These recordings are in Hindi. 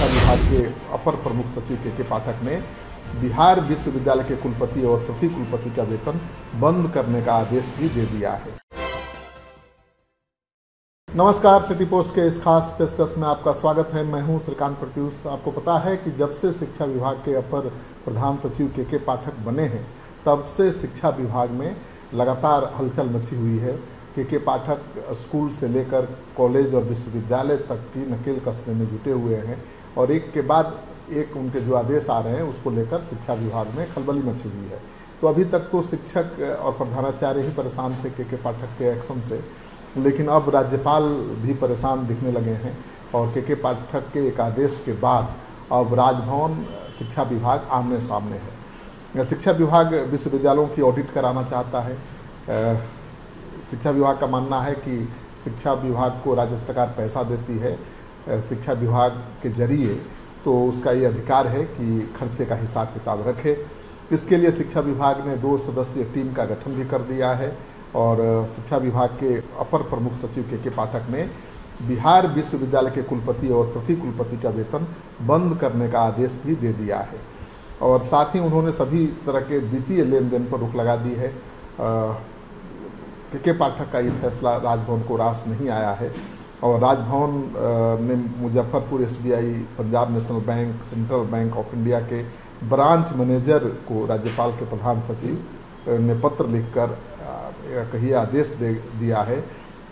शिक्षा विभाग के अपर प्रमुख सचिव के पाठक ने बिहार विश्वविद्यालय के कुलपति और प्रति कुलपति का वेतन बंद करने का आदेश भी दे दिया है। नमस्कार, सिटी पोस्ट के इस खास पेशकश में आपका स्वागत है। मैं हूं श्रीकांत प्रत्युष। आपको पता है कि जब से शिक्षा विभाग के अपर प्रधान सचिव के पाठक बने हैं, तब से शिक्षा विभाग में लगातार हलचल मची हुई है। के पाठक स्कूल से लेकर कॉलेज और विश्वविद्यालय तक की नकेल कसने में जुटे हुए हैं और एक के बाद एक उनके जो आदेश आ रहे हैं उसको लेकर शिक्षा विभाग में खलबली मची हुई है। तो अभी तक तो शिक्षक और प्रधानाचार्य ही परेशान थे के पाठक के एक्शन से, लेकिन अब राज्यपाल भी परेशान दिखने लगे हैं और के पाठक के एक आदेश के बाद अब राजभवन शिक्षा विभाग आमने सामने है। शिक्षा विभाग विश्वविद्यालयों की ऑडिट कराना चाहता है। शिक्षा विभाग का मानना है कि शिक्षा विभाग को राज्य सरकार पैसा देती है शिक्षा विभाग के जरिए, तो उसका ये अधिकार है कि खर्चे का हिसाब किताब रखे। इसके लिए शिक्षा विभाग ने 2 सदस्यीय टीम का गठन भी कर दिया है और शिक्षा विभाग के अपर प्रमुख सचिव के पाठक ने बिहार विश्वविद्यालय के कुलपति और प्रति कुलपति का वेतन बंद करने का आदेश भी दे दिया है और साथ ही उन्होंने सभी तरह के वित्तीय लेन देन पर रोक लगा दी है। के पाठक का ये फैसला राजभवन को रास नहीं आया है और राजभवन ने Muzaffarpur SBI, Punjab national bank, central bank of India के ब्रांच मैनेजर को राज्यपाल के प्रधान सचिव ने पत्र लिखकर कही आदेश दे दिया है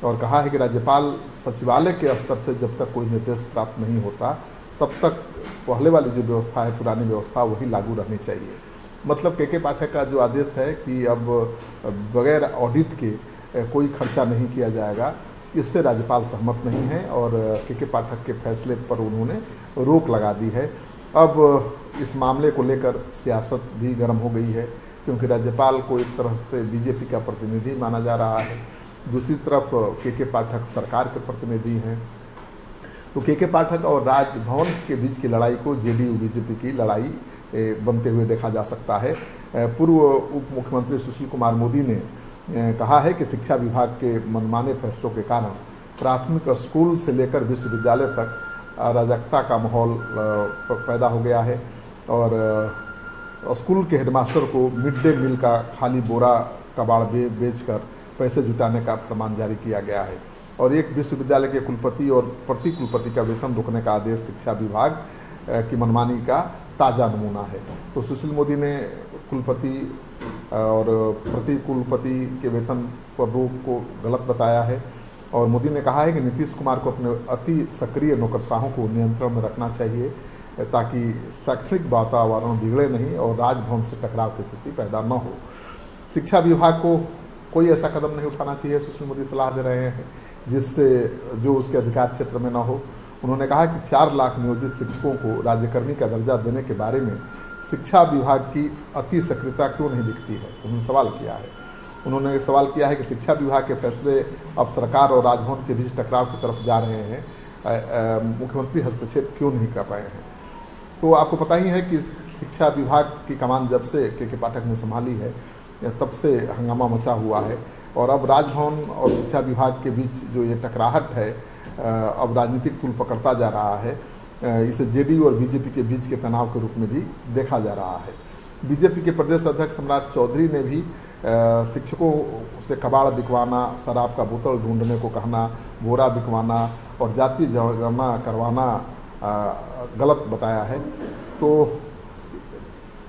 और कहा है कि राज्यपाल सचिवालय के स्तर से जब तक कोई निर्देश प्राप्त नहीं होता तब तक पहले वाली जो व्यवस्था है, पुरानी व्यवस्था, वही लागू रहनी चाहिए। मतलब के पाठक का जो आदेश है कि अब बगैर ऑडिट के कोई खर्चा नहीं किया जाएगा, इससे राज्यपाल सहमत नहीं है और के पाठक के फैसले पर उन्होंने रोक लगा दी है। अब इस मामले को लेकर सियासत भी गर्म हो गई है क्योंकि राज्यपाल को एक तरह से बीजेपी का प्रतिनिधि माना जा रहा है, दूसरी तरफ के पाठक सरकार के प्रतिनिधि हैं। तो के पाठक और राजभवन के बीच की लड़ाई को जेडीयू बीजेपी की लड़ाई बनते हुए देखा जा सकता है। पूर्व उप मुख्यमंत्री सुशील कुमार मोदी ने कहा है कि शिक्षा विभाग के मनमाने फैसलों के कारण प्राथमिक स्कूल से लेकर विश्वविद्यालय तक अराजकता का माहौल पैदा हो गया है और स्कूल के हेडमास्टर को मिड डे मील का खाली बोरा कबाड़ बेचकर पैसे जुटाने का फरमान जारी किया गया है और एक विश्वविद्यालय के कुलपति और प्रति कुलपति का वेतन रोकने का आदेश शिक्षा विभाग की मनमानी का ताज़ा नमूना है। तो सुशील मोदी ने कुलपति और प्रति कुलपति के वेतन पर रोक को गलत बताया है और मोदी ने कहा है कि नीतीश कुमार को अपने अति सक्रिय नौकरशाहों को नियंत्रण में रखना चाहिए ताकि शैक्षणिक वातावरण बिगड़े नहीं और राजभवन से टकराव की स्थिति पैदा न हो। शिक्षा विभाग को कोई ऐसा कदम नहीं उठाना चाहिए, सुशील मोदी सलाह दे रहे हैं, जिससे जो उसके अधिकार क्षेत्र में न हो। उन्होंने कहा कि 4 लाख नियोजित शिक्षकों को राज्यकर्मी का दर्जा देने के बारे में शिक्षा विभाग की अति सक्रियता क्यों नहीं दिखती है, उन्होंने सवाल किया है। उन्होंने सवाल किया है कि शिक्षा विभाग के फैसले अब सरकार और राजभवन के बीच टकराव की तरफ जा रहे हैं, मुख्यमंत्री हस्तक्षेप क्यों नहीं कर रहे हैं। तो आपको पता ही है कि शिक्षा विभाग की कमान जब से के पाठक ने संभाली है तब से हंगामा मचा हुआ है और अब राजभवन और शिक्षा विभाग के बीच जो ये टकराहट है अब राजनीतिक तूल पकड़ता जा रहा है। इसे जेडीयू और बीजेपी के बीच के तनाव के रूप में भी देखा जा रहा है। बीजेपी के प्रदेश अध्यक्ष सम्राट चौधरी ने भी शिक्षकों से कबाड़ बिकवाना, शराब का बोतल ढूंढने को कहना, बोरा बिकवाना और जातीय जनगणना करवाना गलत बताया है। तो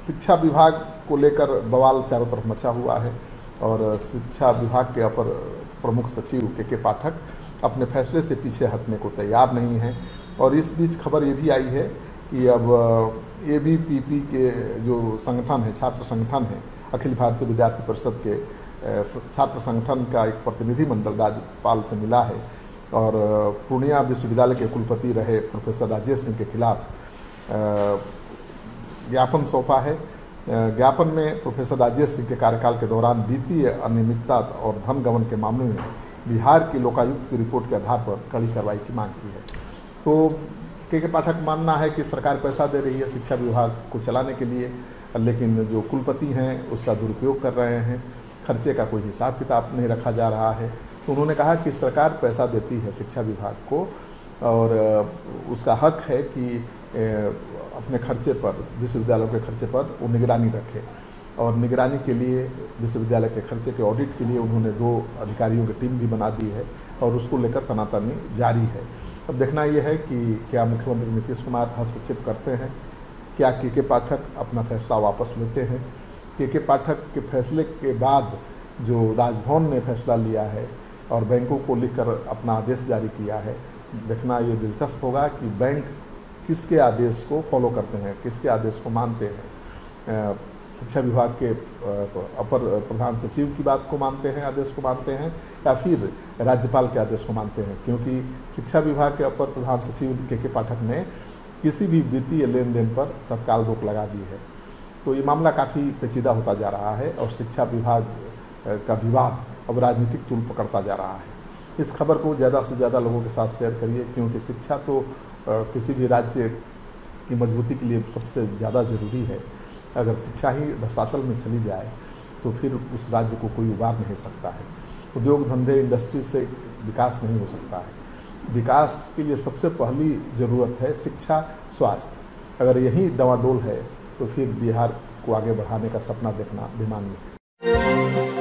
शिक्षा विभाग को लेकर बवाल चारों तरफ मचा हुआ है और शिक्षा विभाग के अपर प्रमुख सचिव के पाठक अपने फैसले से पीछे हटने को तैयार नहीं हैं और इस बीच खबर ये भी आई है कि अब ABPP के जो संगठन है, छात्र संगठन है, अखिल भारतीय विद्यार्थी परिषद के छात्र संगठन का एक प्रतिनिधिमंडल राज्यपाल से मिला है और पूर्णिया विश्वविद्यालय के कुलपति रहे प्रोफेसर राजेश सिंह के खिलाफ ज्ञापन सौंपा है। ज्ञापन में प्रोफेसर राजेश सिंह के कार्यकाल के दौरान वित्तीय अनियमितता और धन गबन के मामले में बिहार की लोकायुक्त की रिपोर्ट के आधार पर कड़ी कार्रवाई की मांग की है। तो के पाठक मानना है कि सरकार पैसा दे रही है शिक्षा विभाग को चलाने के लिए, लेकिन जो कुलपति हैं उसका दुरुपयोग कर रहे हैं, खर्चे का कोई हिसाब किताब नहीं रखा जा रहा है। तो उन्होंने कहा कि सरकार पैसा देती है शिक्षा विभाग को और उसका हक है कि अपने खर्चे पर, विश्वविद्यालयों के खर्चे पर वो निगरानी रखे। और निगरानी के लिए विश्वविद्यालय के खर्चे के ऑडिट के लिए उन्होंने 2 अधिकारियों की टीम भी बना दी है और उसको लेकर तनातनी जारी है। अब देखना यह है कि क्या मुख्यमंत्री नीतीश कुमार हस्तक्षेप करते हैं, क्या के पाठक अपना फैसला वापस लेते हैं। के पाठक के फैसले के बाद जो राजभवन ने फैसला लिया है और बैंकों को लिखकर अपना आदेश जारी किया है, देखना ये दिलचस्प होगा कि बैंक किसके आदेश को फॉलो करते हैं, किसके आदेश को मानते हैं। शिक्षा विभाग के अपर प्रधान सचिव की बात को मानते हैं, आदेश को मानते हैं, या फिर राज्यपाल के आदेश को मानते हैं। क्योंकि शिक्षा विभाग के अपर प्रधान सचिव के पाठक ने किसी भी वित्तीय लेन देन पर तत्काल रोक लगा दी है। तो ये मामला काफ़ी पेचीदा होता जा रहा है और शिक्षा विभाग का विवाद अब राजनीतिक तूल पकड़ता जा रहा है। इस खबर को ज़्यादा से ज़्यादा लोगों के साथ शेयर करिए, क्योंकि शिक्षा तो किसी भी राज्य की मजबूती के लिए सबसे ज़्यादा ज़रूरी है। अगर शिक्षा ही रसातल में चली जाए तो फिर उस राज्य को कोई उबार नहीं सकता है। उद्योग धंधे, इंडस्ट्री से विकास नहीं हो सकता है। विकास के लिए सबसे पहली ज़रूरत है शिक्षा, स्वास्थ्य। अगर यही डवाडोल है तो फिर बिहार को आगे बढ़ाने का सपना देखना बेमानी है।